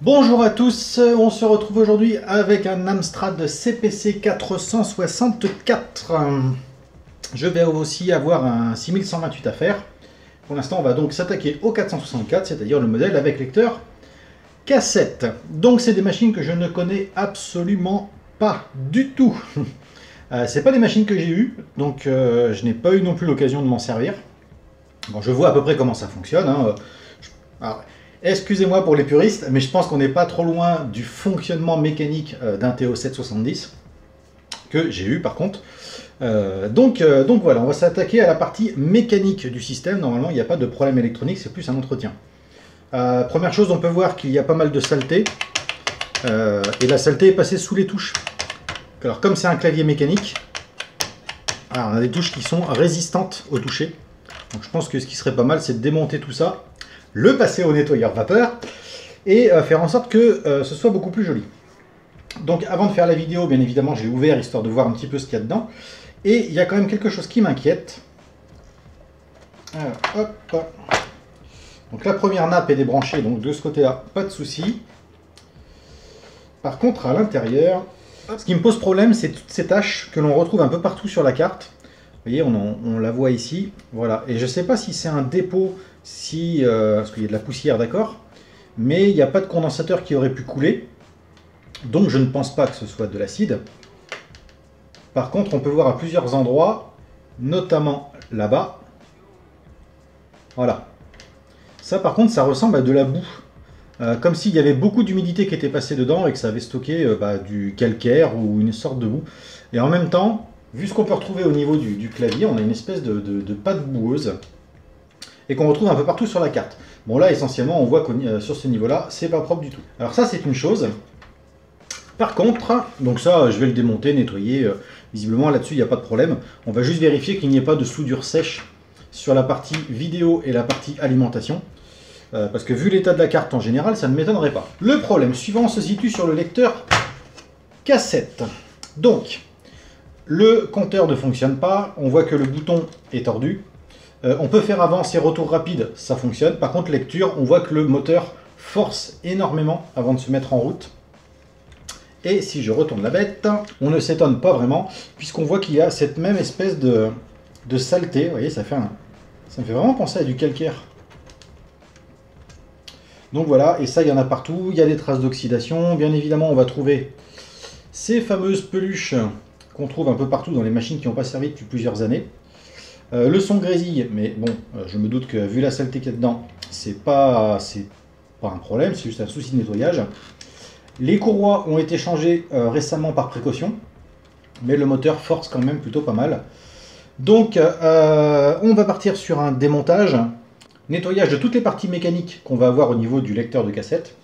Bonjour à tous, on se retrouve aujourd'hui avec un Amstrad CPC 464. Je vais aussi avoir un 6128 à faire. Pour l'instant, on va donc s'attaquer au 464, c'est-à-dire le modèle avec lecteur cassette. Donc c'est des machines que je ne connais absolument pas du tout. C'est pas des machines que j'ai eues, donc je n'ai pas eu non plus l'occasion de m'en servir. Bon, je vois à peu près comment ça fonctionne. Alors, excusez-moi pour les puristes, mais je pense qu'on n'est pas trop loin du fonctionnement mécanique d'un TO770, que j'ai eu par contre. Donc voilà, on va s'attaquer à la partie mécanique du système. Normalement, il n'y a pas de problème électronique, c'est plus un entretien. Première chose, on peut voir qu'il y a pas mal de saleté. Et la saleté est passée sous les touches. Alors comme c'est un clavier mécanique, on a des touches qui sont résistantes au toucher. Donc je pense que ce qui serait pas mal, c'est de démonter tout ça, le passer au nettoyeur vapeur et faire en sorte que ce soit beaucoup plus joli. Donc avant de faire la vidéo, bien évidemment, j'ai ouvert histoire de voir un petit peu ce qu'il y a dedans. Et il y a quand même quelque chose qui m'inquiète. Alors, hop. Donc la première nappe est débranchée, donc de ce côté-là, pas de souci. Par contre, à l'intérieur, ce qui me pose problème, c'est toutes ces taches que l'on retrouve un peu partout sur la carte. Vous voyez, on la voit ici. Voilà. Et je ne sais pas si c'est un dépôt, parce qu'il y a de la poussière, d'accord, mais il n'y a pas de condensateur qui aurait pu couler. Donc je ne pense pas que ce soit de l'acide. Par contre, on peut voir à plusieurs endroits, notamment là-bas. Voilà. Ça, par contre, ça ressemble à de la boue. Comme s'il y avait beaucoup d'humidité qui était passée dedans et que ça avait stocké du calcaire ou une sorte de boue. Et en même temps, vu ce qu'on peut retrouver au niveau du clavier, on a une espèce de pâte boueuse et qu'on retrouve un peu partout sur la carte. Bon là, essentiellement, on voit que sur ce niveau-là, c'est pas propre du tout. Alors ça, c'est une chose. Par contre, donc ça, je vais le démonter, nettoyer. Visiblement, là-dessus, il n'y a pas de problème. On va juste vérifier qu'il n'y ait pas de soudure sèche sur la partie vidéo et la partie alimentation. Parce que vu l'état de la carte en général, ça ne m'étonnerait pas. Le problème suivant se situe sur le lecteur cassette. Donc, le compteur ne fonctionne pas. On voit que le bouton est tordu. On peut faire avance et retour rapide, ça fonctionne. Par contre, lecture, on voit que le moteur force énormément avant de se mettre en route. Et si je retourne la bête, on ne s'étonne pas vraiment, puisqu'on voit qu'il y a cette même espèce de saleté. Vous voyez, ça me fait vraiment penser à du calcaire. Donc voilà, et ça, il y en a partout. Il y a des traces d'oxydation. Bien évidemment, on va trouver ces fameuses peluches qu'on trouve un peu partout dans les machines qui n'ont pas servi depuis plusieurs années. Le son grésille, mais bon, je me doute que vu la saleté qu'il y a dedans, c'est pas un problème, c'est juste un souci de nettoyage. Les courroies ont été changées récemment par précaution, mais le moteur force quand même plutôt pas mal. Donc, on va partir sur un démontage. Nettoyage de toutes les parties mécaniques qu'on va avoir au niveau du lecteur de cassette.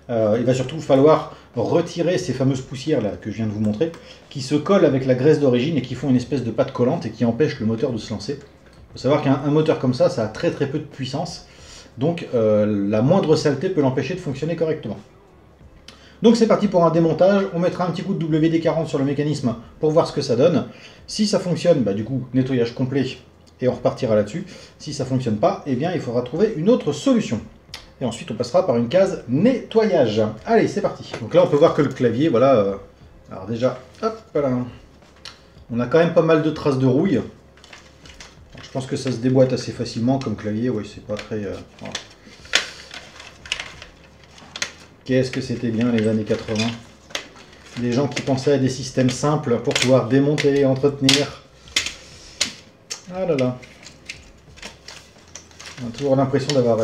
Il va surtout falloir retirer ces fameuses poussières là que je viens de vous montrer, qui se collent avec la graisse d'origine et qui font une espèce de pâte collante et qui empêchent le moteur de se lancer. Il faut savoir qu'un moteur comme ça a très peu de puissance, donc la moindre saleté peut l'empêcher de fonctionner correctement. Donc c'est parti pour un démontage, on mettra un petit coup de WD-40 sur le mécanisme pour voir ce que ça donne. Si ça fonctionne, du coup, nettoyage complet et on repartira là-dessus. Si ça ne fonctionne pas, eh bien il faudra trouver une autre solution. Et ensuite on passera par une case nettoyage. Allez, c'est parti. Donc là on peut voir que le clavier, voilà. Alors déjà, hop là. On a quand même pas mal de traces de rouille. Alors, je pense que ça se déboîte assez facilement comme clavier, oui c'est pas très... Voilà. Qu'est-ce que c'était bien les années 80. Des gens qui pensaient à des systèmes simples pour pouvoir démonter et entretenir. Ah là là. On a toujours l'impression d'avoir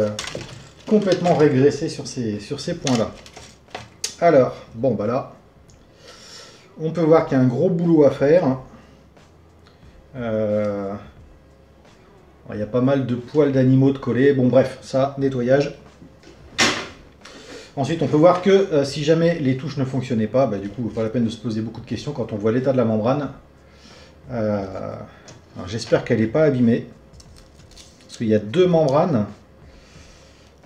complètement régressé sur ces points-là. Alors, bon là, on peut voir qu'il y a un gros boulot à faire. Il y a pas mal de poils d'animaux de collés. Bon bref, ça, nettoyage. Ensuite, on peut voir que si jamais les touches ne fonctionnaient pas, du coup, pas la peine de se poser beaucoup de questions quand on voit l'état de la membrane. J'espère qu'elle n'est pas abîmée. Parce qu'il y a deux membranes.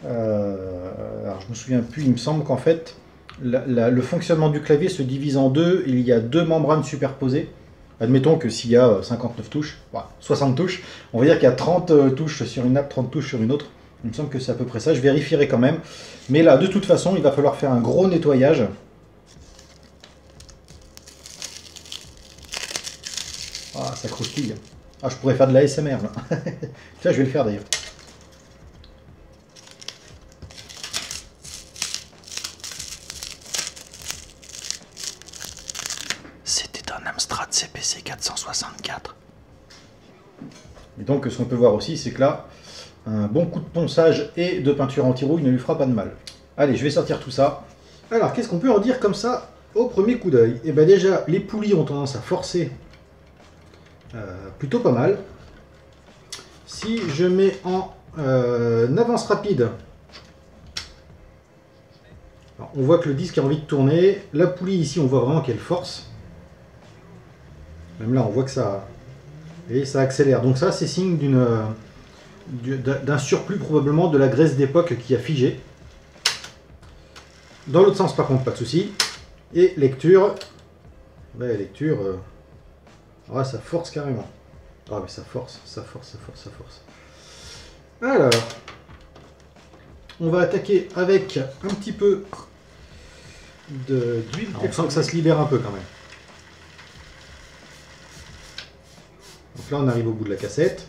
Alors, je me souviens plus, il me semble qu'en fait, le fonctionnement du clavier se divise en deux. Il y a deux membranes superposées. Admettons que s'il y a 59 touches, 60 touches, on va dire qu'il y a 30 touches sur une nappe, 30 touches sur une autre. Il me semble que c'est à peu près ça, je vérifierai quand même. Mais là, de toute façon, il va falloir faire un gros nettoyage. Ah, ça croustille. Ah, je pourrais faire de la l'ASMR là. Tiens, je vais le faire d'ailleurs. C'était un Amstrad CPC 464. Et donc, ce qu'on peut voir aussi, c'est que là, un bon coup de ponçage et de peinture anti-rouille ne lui fera pas de mal. Allez, je vais sortir tout ça. Alors, qu'est-ce qu'on peut en dire comme ça au premier coup d'œil? Eh bien déjà, les poulies ont tendance à forcer plutôt pas mal. Si je mets en avance rapide, alors, on voit que le disque a envie de tourner. La poulie ici, on voit vraiment qu'elle force. Même là, on voit que ça... Et ça accélère. Donc ça, c'est signe d'un surplus probablement de la graisse d'époque qui a figé. Dans l'autre sens, par contre, pas de souci. Et lecture. Ouais, lecture. Ah, ça force carrément. Ah, mais ça force, ça force, ça force, ça force. Alors, on va attaquer avec un petit peu d'huile. On sent que ça se libère un peu quand même. Donc là, on arrive au bout de la cassette.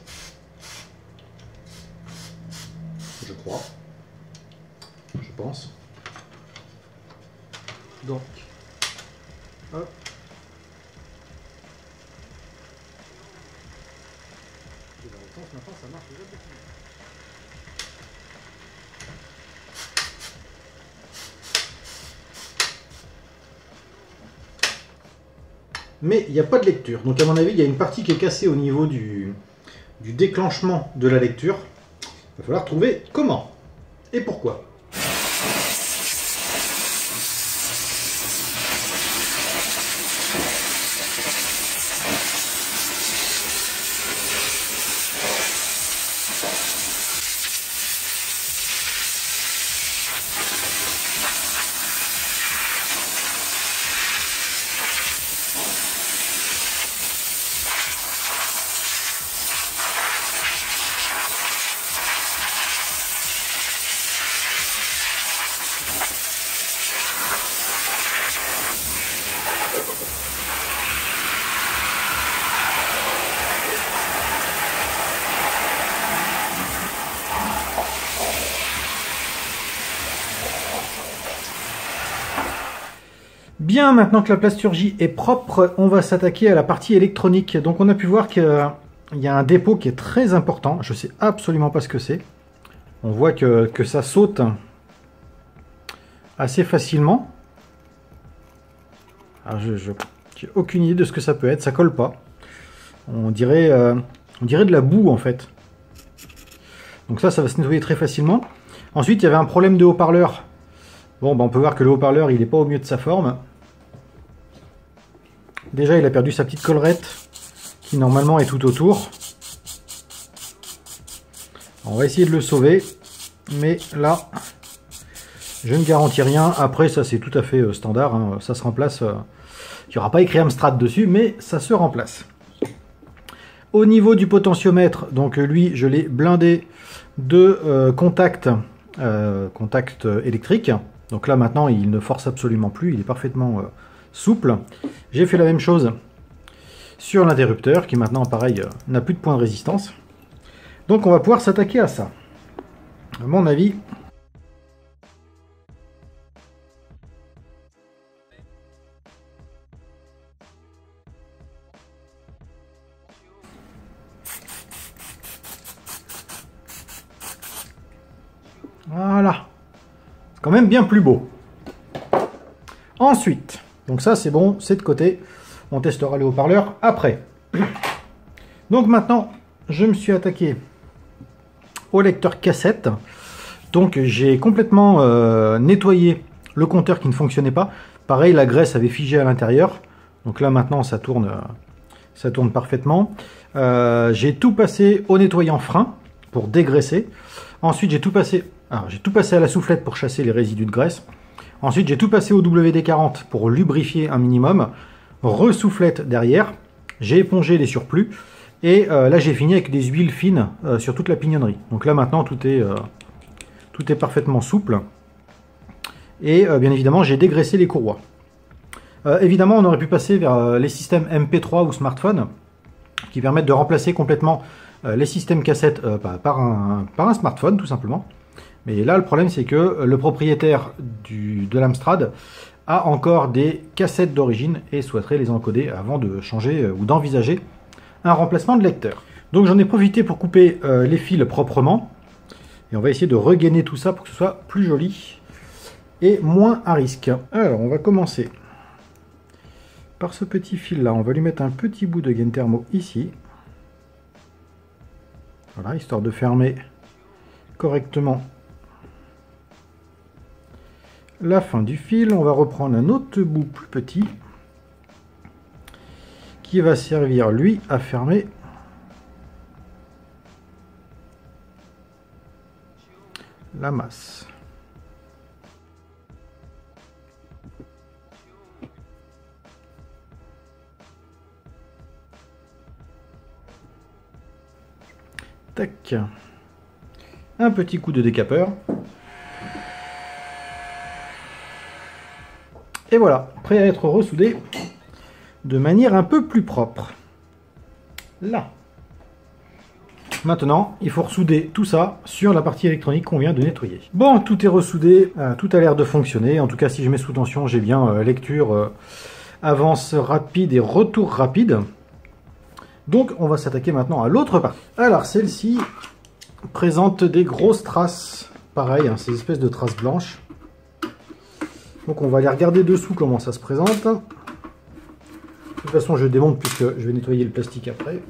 Je crois. Je pense. Donc, hop. Et dans le sens, maintenant, ça marche déjà beaucoup. Mais il n'y a pas de lecture. Donc à mon avis, il y a une partie qui est cassée au niveau du déclenchement de la lecture. Il va falloir trouver comment et pourquoi. Bien, maintenant que la plasturgie est propre, on va s'attaquer à la partie électronique. Donc on a pu voir qu'il y a un dépôt qui est très important. Je ne sais absolument pas ce que c'est. On voit que ça saute assez facilement. Alors je n'ai aucune idée de ce que ça peut être. Ça colle pas. On dirait de la boue en fait. Donc ça va se nettoyer très facilement. Ensuite, il y avait un problème de haut-parleur. Bon, ben, on peut voir que le haut-parleur, il n'est pas au mieux de sa forme. Déjà, il a perdu sa petite collerette qui normalement est tout autour. On va essayer de le sauver, mais là, je ne garantis rien. Après, ça c'est tout à fait standard, hein. Ça se remplace. Il n'y aura pas écrit Amstrad dessus, mais ça se remplace. Au niveau du potentiomètre, donc lui, je l'ai blindé de contacts électriques. Donc là, maintenant, il ne force absolument plus, il est parfaitement souple. J'ai fait la même chose sur l'interrupteur qui maintenant pareil n'a plus de point de résistance. Donc on va pouvoir s'attaquer à ça. À mon avis, voilà, c'est quand même bien plus beau. Ensuite, donc ça c'est bon, c'est de côté. On testera le haut-parleur après. Donc maintenant, je me suis attaqué au lecteur cassette. Donc j'ai complètement nettoyé le compteur qui ne fonctionnait pas. Pareil, la graisse avait figé à l'intérieur. Donc là maintenant, ça tourne parfaitement. J'ai tout passé au nettoyant frein pour dégraisser. Ensuite, j'ai tout passé à la soufflette pour chasser les résidus de graisse. Ensuite, j'ai tout passé au WD-40 pour lubrifier un minimum. Resoufflette derrière. J'ai épongé les surplus. Et là j'ai fini avec des huiles fines sur toute la pignonnerie. Donc là maintenant tout est parfaitement souple. Et bien évidemment j'ai dégraissé les courroies. Évidemment on aurait pu passer vers les systèmes MP3 ou smartphone qui permettent de remplacer complètement les systèmes cassettes par un smartphone tout simplement. Mais là le problème c'est que le propriétaire de l'Amstrad a encore des cassettes d'origine et souhaiterait les encoder avant de changer ou d'envisager un remplacement de lecteur. Donc j'en ai profité pour couper les fils proprement. Et on va essayer de regainer tout ça pour que ce soit plus joli et moins à risque. Alors on va commencer par ce petit fil là. On va lui mettre un petit bout de gaine thermo ici. Voilà, histoire de fermer correctement la fin du fil. On va reprendre un autre bout plus petit qui va servir lui à fermer la masse. Tac. Un petit coup de décapeur. Et voilà, prêt à être ressoudé de manière un peu plus propre. Là. Maintenant, il faut ressouder tout ça sur la partie électronique qu'on vient de nettoyer. Bon, tout est ressoudé, tout a l'air de fonctionner. En tout cas, si je mets sous tension, j'ai bien lecture, avance rapide et retour rapide. Donc, on va s'attaquer maintenant à l'autre partie. Alors, celle-ci présente des grosses traces, pareil, hein, ces espèces de traces blanches. Donc, on va aller regarder dessous comment ça se présente. De toute façon, je démonte puisque je vais nettoyer le plastique après.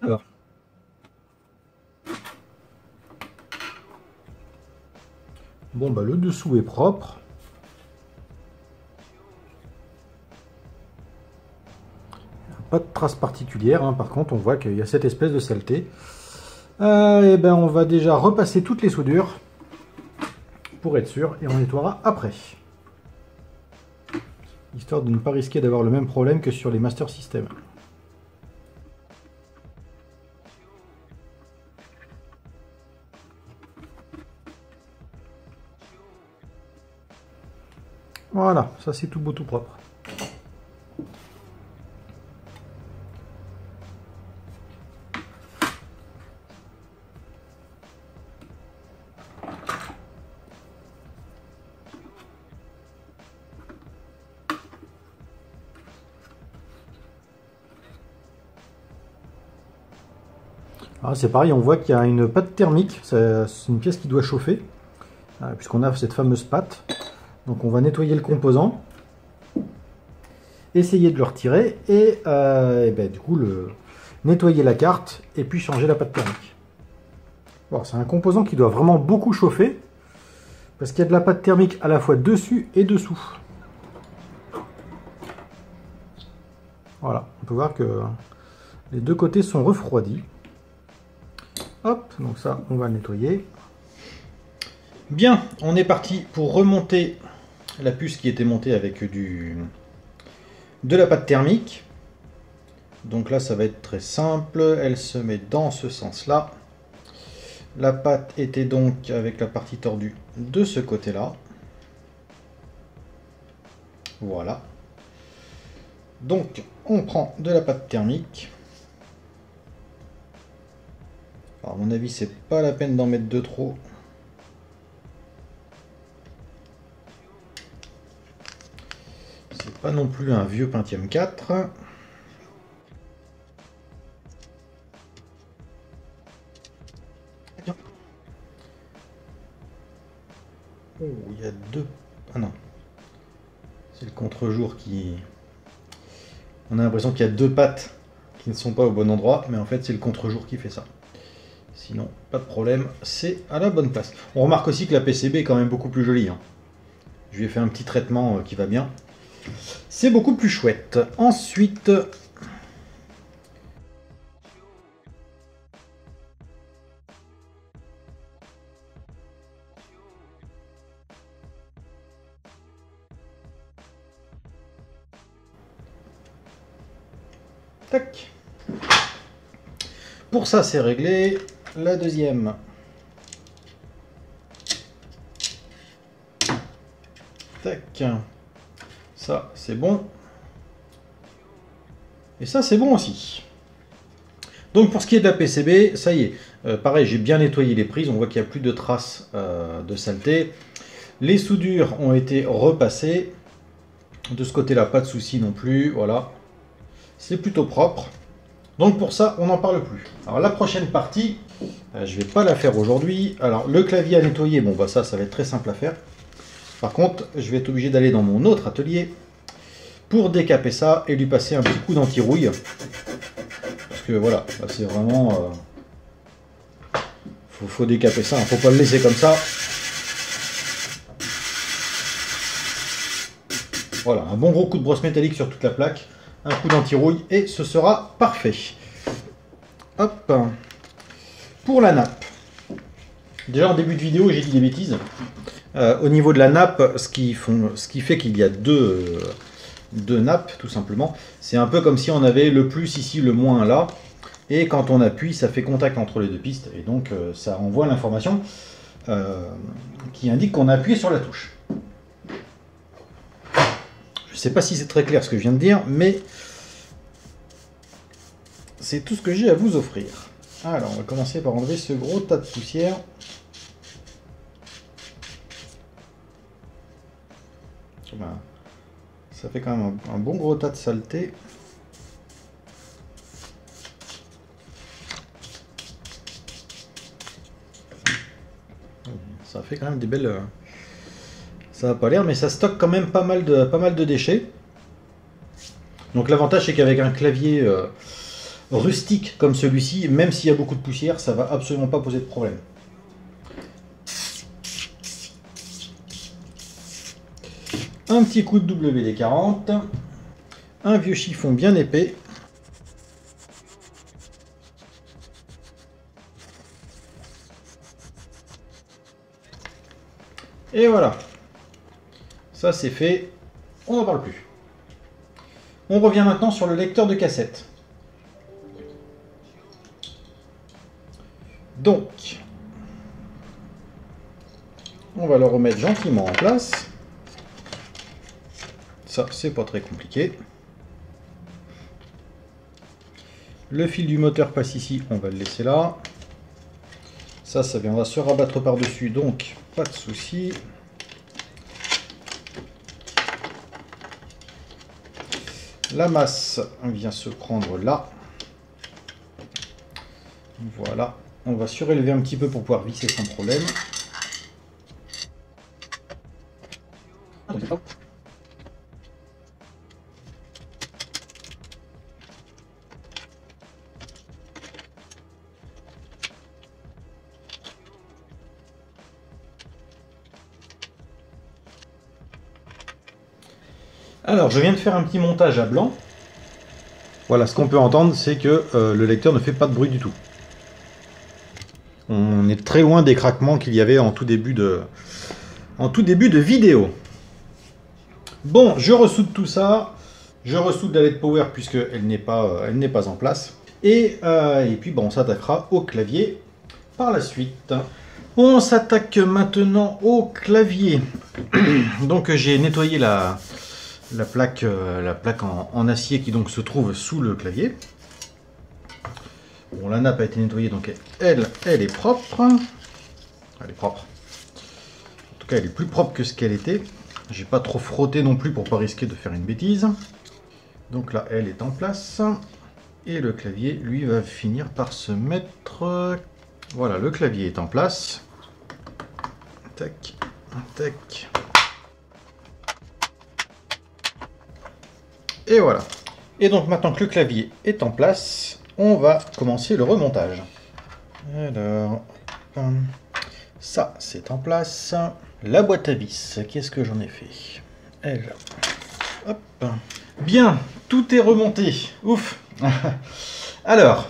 Alors. Bon, bah le dessous est propre. Pas de traces particulières, hein. Par contre, on voit qu'il y a cette espèce de saleté. Et ben, on va déjà repasser toutes les soudures pour être sûr et on nettoiera après. Histoire de ne pas risquer d'avoir le même problème que sur les Master System. Voilà, ça c'est tout beau, tout propre. C'est pareil, on voit qu'il y a une pâte thermique, c'est une pièce qui doit chauffer, puisqu'on a cette fameuse pâte. Donc on va nettoyer le composant, essayer de le retirer et ben, du coup nettoyer la carte et puis changer la pâte thermique. Bon, c'est un composant qui doit vraiment beaucoup chauffer parce qu'il y a de la pâte thermique à la fois dessus et dessous. Voilà, on peut voir que les deux côtés sont refroidis. Hop, donc ça on va le nettoyer. Bien, on est parti pour remonter la puce qui était montée avec de la pâte thermique. Donc là ça va être très simple, elle se met dans ce sens là. La pâte était donc avec la partie tordue de ce côté là. Voilà. Donc on prend de la pâte thermique. Alors, à mon avis c'est pas la peine d'en mettre de trop. C'est pas non plus un vieux Pentium 4. Oh, il y a deux... Ah non. C'est le contre-jour qui... On a l'impression qu'il y a deux pattes qui ne sont pas au bon endroit, mais en fait c'est le contre-jour qui fait ça. Sinon, pas de problème, c'est à la bonne place. On remarque aussi que la PCB est quand même beaucoup plus jolie, hein. Je lui ai fait un petit traitement qui va bien. C'est beaucoup plus chouette. Ensuite... Tac. Pour ça, c'est réglé. La deuxième. Tac. Ça, c'est bon. Et ça, c'est bon aussi. Donc, pour ce qui est de la PCB, ça y est. Pareil, j'ai bien nettoyé les prises. On voit qu'il n'y a plus de traces de saleté. Les soudures ont été repassées. De ce côté-là, pas de souci non plus. Voilà. C'est plutôt propre. Donc, pour ça, on n'en parle plus. Alors, la prochaine partie, je ne vais pas la faire aujourd'hui. Alors, le clavier à nettoyer, bon, bah ça va être très simple à faire. Par contre, je vais être obligé d'aller dans mon autre atelier pour décaper ça et lui passer un petit coup d'anti-rouille. Parce que voilà, c'est vraiment... faut décaper ça, faut pas le laisser comme ça. Voilà, un bon gros coup de brosse métallique sur toute la plaque, un coup d'anti-rouille et ce sera parfait. Hop. Pour la nappe. Déjà en début de vidéo, j'ai dit des bêtises. Au niveau de la nappe, ce qui fait qu'il y a deux nappes, tout simplement. C'est un peu comme si on avait le plus ici, le moins là. Et quand on appuie, ça fait contact entre les deux pistes. Et donc, ça envoie l'information qui indique qu'on a appuyé sur la touche. Je ne sais pas si c'est très clair ce que je viens de dire, mais c'est tout ce que j'ai à vous offrir. Alors, on va commencer par enlever ce gros tas de poussière. Ça fait quand même un bon gros tas de saleté. Ça fait quand même des belles... Ça n'a pas l'air, mais ça stocke quand même pas mal de déchets. Donc l'avantage, c'est qu'avec un clavier rustique comme celui-ci, même s'il y a beaucoup de poussière, ça va absolument pas poser de problème. Un petit coup de WD-40, un vieux chiffon bien épais. Et voilà, ça c'est fait, on n'en parle plus. On revient maintenant sur le lecteur de cassette. Donc, on va le remettre gentiment en place. Ça, c'est pas très compliqué. Le fil du moteur passe ici, on va le laisser là. Ça viendra se rabattre par-dessus, donc pas de souci. La masse vient se prendre là. Voilà. On va surélever un petit peu pour pouvoir visser sans problème. Alors, je viens de faire un petit montage à blanc. Voilà, ce qu'on peut entendre, c'est que le lecteur ne fait pas de bruit du tout. On est très loin des craquements qu'il y avait en tout début de vidéo. Bon, je ressoude tout ça. Je ressoude la LED Power puisqu'elle n'est pas en place. Et puis, bon, on s'attaquera au clavier par la suite. On s'attaque maintenant au clavier. Donc, j'ai nettoyé la plaque en acier qui donc se trouve sous le clavier. Bon, la nappe a été nettoyée, donc elle est propre. Elle est propre. En tout cas, elle est plus propre que ce qu'elle était. J'ai pas trop frotté non plus pour pas risquer de faire une bêtise. Donc là, elle est en place. Et le clavier, lui, va finir par se mettre... Voilà, le clavier est en place. Tac, tac. Et voilà. Et donc maintenant que le clavier est en place, on va commencer le remontage. Alors, ça c'est en place. La boîte à vis, qu'est-ce que j'en ai fait? Elle. Hop. Bien, tout est remonté. Ouf. Alors,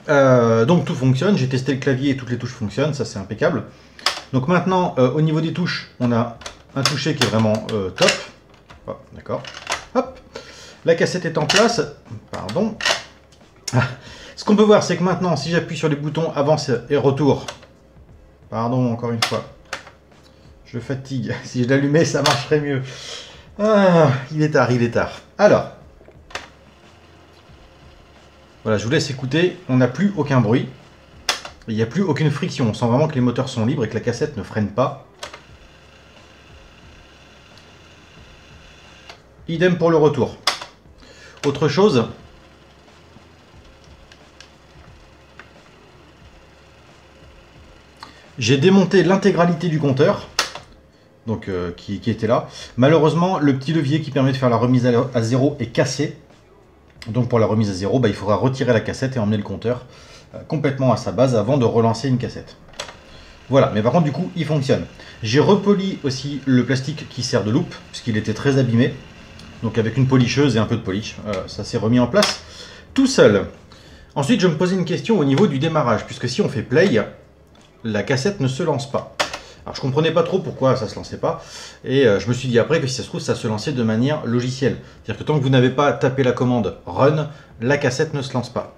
donc tout fonctionne. J'ai testé le clavier et toutes les touches fonctionnent. Ça c'est impeccable. Donc maintenant, au niveau des touches, on a un toucher qui est vraiment top. Oh, d'accord. Hop. La cassette est en place. Pardon. Ce qu'on peut voir, c'est que maintenant, si j'appuie sur les boutons avance et retour, pardon, encore une fois, je fatigue. Si je l'allumais, ça marcherait mieux. Ah, il est tard, il est tard. Alors, voilà, je vous laisse écouter. On n'a plus aucun bruit. Il n'y a plus aucune friction. On sent vraiment que les moteurs sont libres et que la cassette ne freine pas. Idem pour le retour. Autre chose, j'ai démonté l'intégralité du compteur, donc qui était là. Malheureusement, le petit levier qui permet de faire la remise à zéro est cassé. Donc pour la remise à zéro, il faudra retirer la cassette et emmener le compteur complètement à sa base avant de relancer une cassette. Voilà, mais par contre du coup il fonctionne. J'ai repoli aussi le plastique qui sert de loupe, puisqu'il était très abîmé. Donc avec une policheuse et un peu de polish, ça s'est remis en place tout seul. Ensuite je me posais une question au niveau du démarrage, puisque si on fait play, la cassette ne se lance pas. Alors je comprenais pas trop pourquoi ça se lançait pas, et je me suis dit après que si ça se trouve ça se lançait de manière logicielle. C'est-à-dire que tant que vous n'avez pas tapé la commande run, la cassette ne se lance pas.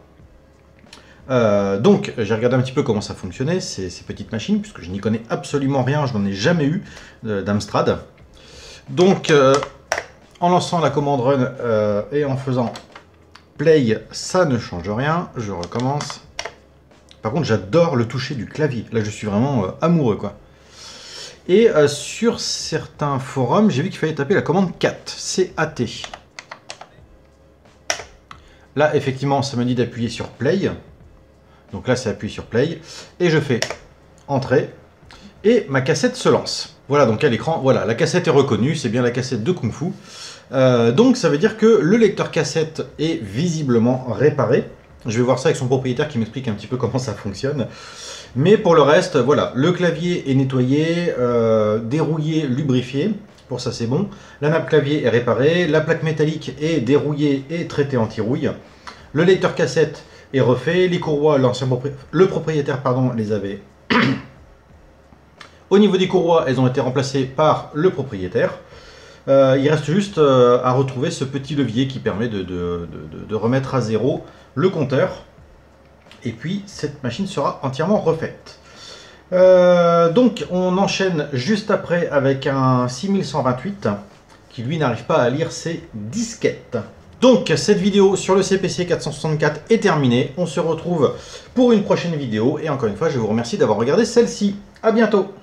Donc j'ai regardé un petit peu comment ça fonctionnait, ces petites machines, puisque je n'y connais absolument rien, je n'en ai jamais eu d'Amstrad. Donc en lançant la commande run et en faisant play, ça ne change rien. Je recommence. Par contre, j'adore le toucher du clavier. Là, je suis vraiment amoureux, quoi. Et sur certains forums, j'ai vu qu'il fallait taper la commande CAT. C-A-T. Là, effectivement, ça me dit d'appuyer sur play. Donc là, c'est appuyer sur play. Et je fais entrée. Et ma cassette se lance. Voilà, donc à l'écran, voilà, la cassette est reconnue. C'est bien la cassette de Kung Fu. Donc ça veut dire que le lecteur cassette est visiblement réparé. Je vais voir ça avec son propriétaire qui m'explique un petit peu comment ça fonctionne. Mais pour le reste, voilà, le clavier est nettoyé, dérouillé, lubrifié. Pour ça c'est bon. La nappe clavier est réparée, la plaque métallique est dérouillée et traitée anti-rouille. Le lecteur cassette est refait, les courroies, le propriétaire les avait. Au niveau des courroies, elles ont été remplacées par le propriétaire. Il reste juste à retrouver ce petit levier qui permet de remettre à zéro le compteur. Et puis cette machine sera entièrement refaite. Donc on enchaîne juste après avec un 6128 qui lui n'arrive pas à lire ses disquettes. Donc cette vidéo sur le CPC 464 est terminée. On se retrouve pour une prochaine vidéo. Et encore une fois, je vous remercie d'avoir regardé celle-ci. À bientôt!